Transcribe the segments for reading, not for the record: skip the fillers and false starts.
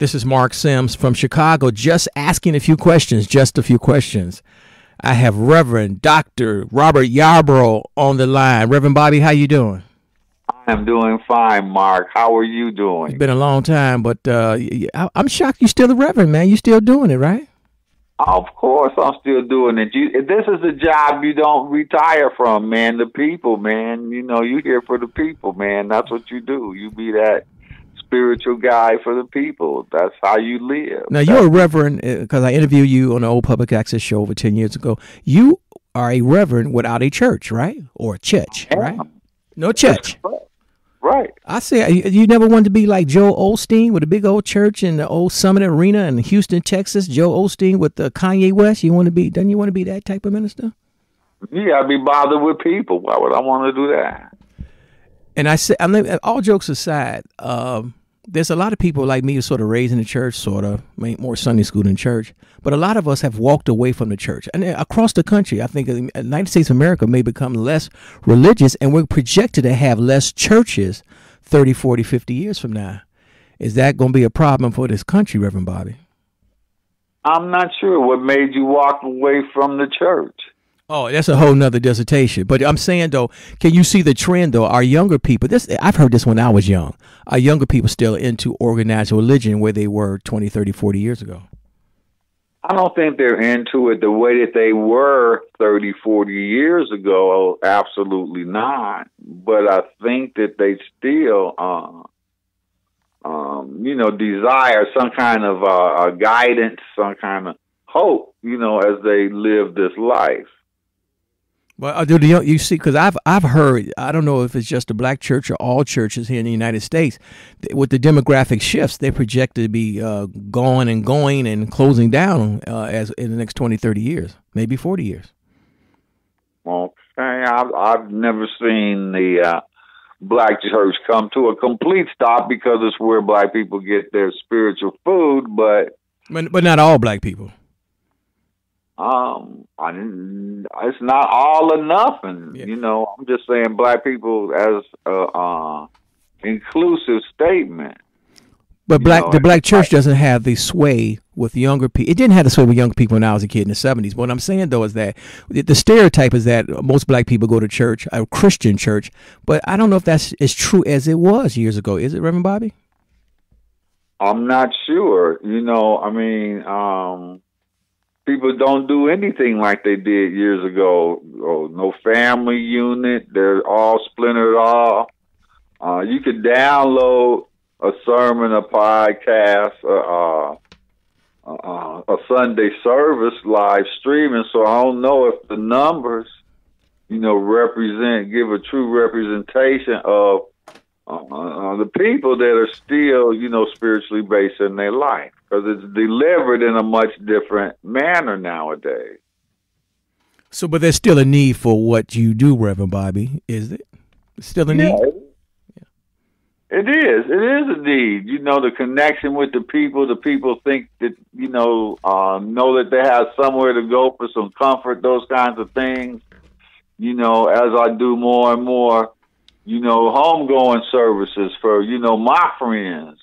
This is Marc Sims from Chicago, just asking a few questions, just a few questions. I have Reverend Dr. Robert Yarbrough on the line. Reverend Bobby, how you doing? I'm doing fine, Mark. How are you It's doing? been a long time, but I'm shocked you're still the Reverend, man. You're still doing it, right? Of course, I'm still doing it. This is a job you don't retire from, man. The people, man. You know, you're here for the people, man. That's what you do. You be that spiritual guy for the people. That's how you live. Now, you're a Reverend because I interviewed you on an old public access show over 10 years ago. You are a Reverend without a church, right? Or a church, right? No church. Right. I say you never wanted to be like Joe Osteen with a big old church in the old Summit Arena in Houston, Texas. Joe Osteen with Kanye West. Doesn't you want to be that type of minister? Yeah, I'd be bothered with people. Why would I want to do that? And I mean, all jokes aside, there's a lot of people like me who sort of raised in the church, sort of more Sunday school than church. But a lot of us have walked away from the church. And across the country, I think the United States of America may become less religious, and we're projected to have less churches 30, 40, 50 years from now. Is that going to be a problem for this country, Reverend Bobby? I'm not sure what made you walk away from the church. Oh, that's a whole nother dissertation. But I'm saying, though, can you see the trend, though? Our younger people, I've heard this when I was young. Our younger people still into organized religion where they were 20, 30, 40 years ago. I don't think they're into it the way that they were 30, 40 years ago. Absolutely not. But I think that they still, desire some kind of guidance, some kind of hope, as they live this life. Well, you see, because I've heard, I don't know if it's just the black church or all churches here in the United States, with the demographic shifts, they're projected to be going and closing down as in the next 20, 30 years, maybe 40 years. Okay, I've never seen the black church come to a complete stop because it's where black people get their spiritual food, but not all black people. It's not all or nothing. Yeah. I'm just saying black people as a inclusive statement. But the black church doesn't have the sway with younger people. It didn't have the sway with younger people when I was a kid in the 70s. But what I'm saying, though, is that the stereotype is that most black people go to church, a Christian church. But I don't know if that's as true as it was years ago. Is it, Reverend Bobby? I'm not sure. People don't do anything like they did years ago. Oh, no family unit. They're all splintered off. You could download a sermon, a podcast, a Sunday service live streaming. So I don't know if the numbers, give a true representation of the people that are still, spiritually based in their life, because it's delivered in a much different manner nowadays. So, but there's still a need for what you do, Reverend Bobby, is it? Still a need? It is. It is a need. The connection with the people think that, know that they have somewhere to go for some comfort, those kinds of things. As I do more and more, homegoing services for, my friends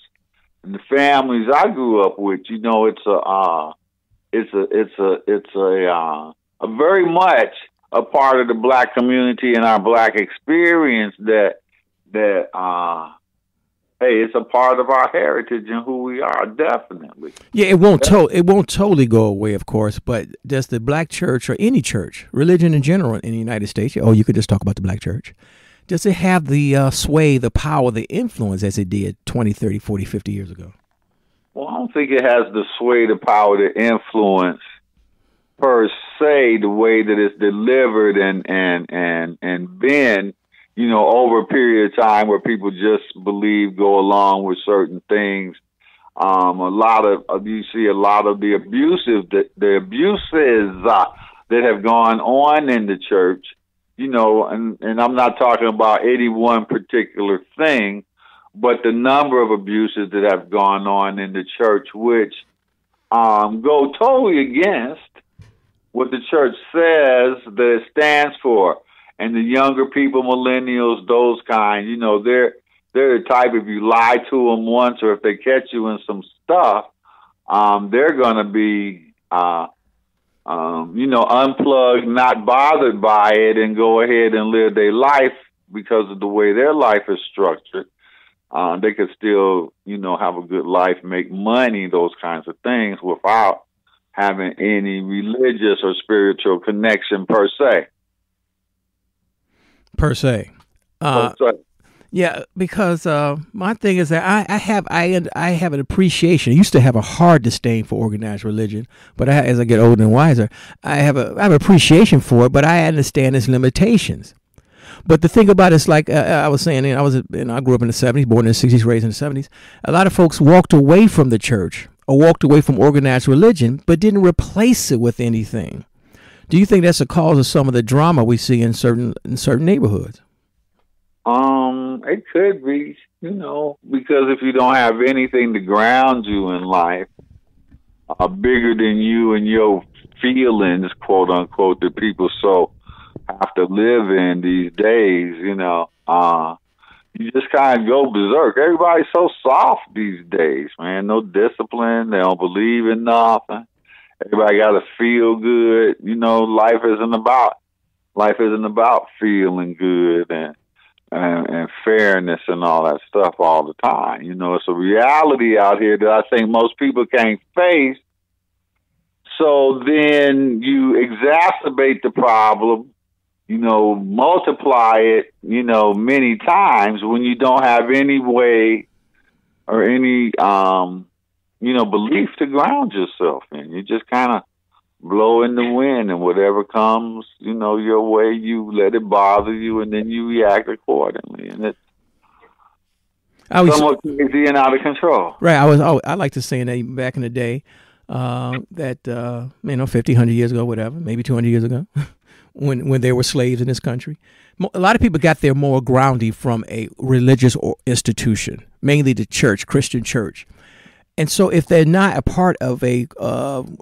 and the families I grew up with. It's a very much a part of the black community and our black experience that hey, it's a part of our heritage and who we are, definitely. Yeah, it won't totally go away, of course, but does the black church or any church, religion in general in the United States, you could just talk about the black church, does it have the sway, the power, the influence as it did 20, 30, 40, 50 years ago? Well, I don't think it has the sway, the power, the influence per se, the way that it's delivered and been, over a period of time where people just go along with certain things. You see a lot of the abuses that have gone on in the church, and I'm not talking about any one particular thing, but the number of abuses that have gone on in the church, which go totally against what the church says that it stands for. And the younger people, millennials, those kind, they're they're the type, if you lie to them once or if they catch you in some stuff, they're going to be, unplugged, not bothered by it, and go ahead and live their life because of the way their life is structured. They could still, have a good life, make money, those kinds of things without having any religious or spiritual connection per se. Per se. Yeah, because my thing is that I have an appreciation. I used to have a hard disdain for organized religion, but as I get older and wiser, I have appreciation for it. But I understand its limitations. But the thing about it is, like I was saying, I grew up in the 70s, born in the 60s, raised in the 70s. A lot of folks walked away from the church or walked away from organized religion, but didn't replace it with anything. Do you think that's a cause of some of the drama we see in certain neighborhoods? It could be, because if you don't have anything to ground you in life, bigger than you and your feelings, quote unquote, that people so have to live in these days, you just kind of go berserk. Everybody's so soft these days, man. No discipline. They don't believe in nothing. Everybody got to feel good. Life isn't about feeling good and fairness and all that stuff all the time. It's a reality out here that I think most people can't face. So then you exacerbate the problem, multiply it, many times when you don't have any way or any, belief to ground yourself in. You just kind of blow in the wind, and whatever comes, your way, you let it bother you, and then you react accordingly. And it's somewhat crazy and out of control. Right. I like to say that back in the day, that 50, 100 years ago, whatever, maybe 200 years ago, when there were slaves in this country, a lot of people got their moral grounding from a religious institution, mainly the church, Christian church. And so if they're not a part of a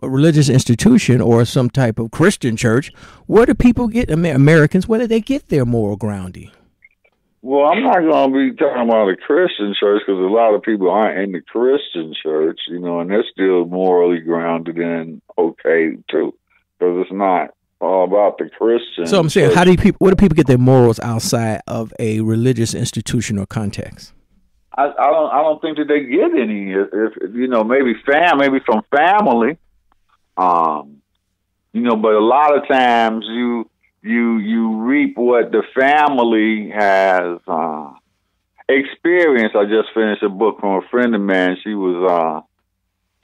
religious institution or some type of Christian church, where do people get, Americans, where do they get their moral grounding? Well, I'm not going to be talking about a Christian church because a lot of people aren't in the Christian church, and they're still morally grounded in okay, too, because it's not all about the Christian. So I'm saying, where do people get their morals outside of a religious institution or context? I don't think that they get any. If maybe from family, but a lot of times you reap what the family has experienced. I just finished a book from a friend of mine. She was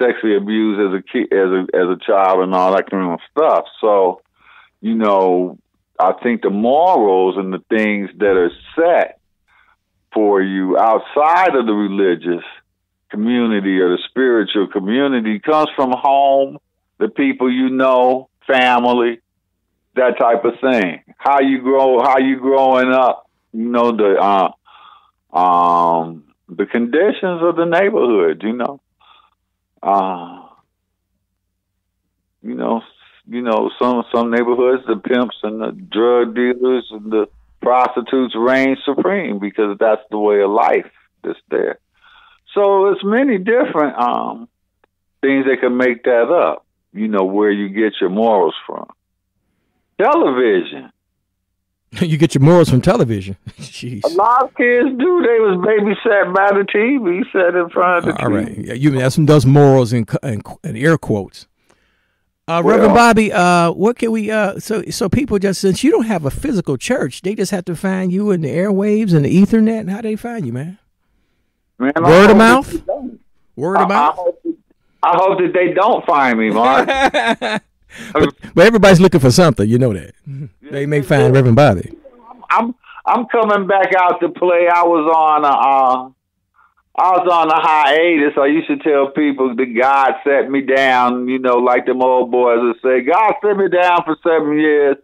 sexually abused as a kid, as a child, and all that kind of stuff. So, I think the morals and the things that are set for you outside of the religious community or the spiritual community comes from home, the people family, that type of thing. How you growing up, the conditions of the neighborhood, some neighborhoods, the pimps and the drug dealers and the prostitutes reign supreme because that's the way of life that's there. So it's many different things that can make that up, where you get your morals from. Television. You get your morals from television. Jeez. A lot of kids do. They was babysat by the TV, sat in front of the TV. All right. Yeah, you have some those morals in air quotes. Reverend Bobby, what can we? So people just, since you don't have a physical church, they just have to find you in the airwaves and the Ethernet. And how do they find you, man? Word of mouth. Word of mouth. I hope that they don't find me, Mark. but everybody's looking for something. You know that. They may find Reverend Bobby. I'm coming back out to play. I was on a hiatus. I used to tell people that God set me down, like them old boys would say, God set me down for 7 years.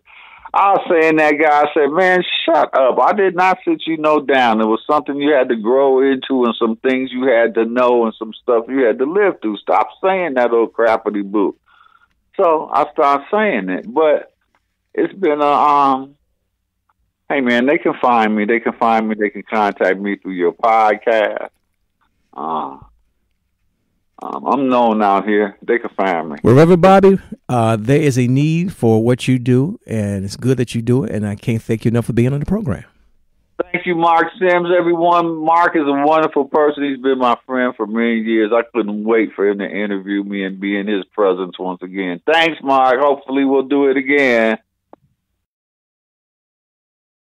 I was saying that, God said, man, shut up. I did not sit you down. It was something you had to grow into and some things you had to know and some stuff you had to live through. Stop saying that old crappity boo. So I started saying it. But it's been Hey, man, they can find me. They can find me. They can contact me through your podcast. Uh, I'm known out here. They can find me. Well, Reverend Bobby, there is a need for what you do, and it's good that you do it, and I can't thank you enough for being on the program. Thank you, Marc Sims, everyone. Marc is a wonderful person. He's been my friend for many years. I couldn't wait for him to interview me and be in his presence once again. Thanks, Marc. Hopefully we'll do it again.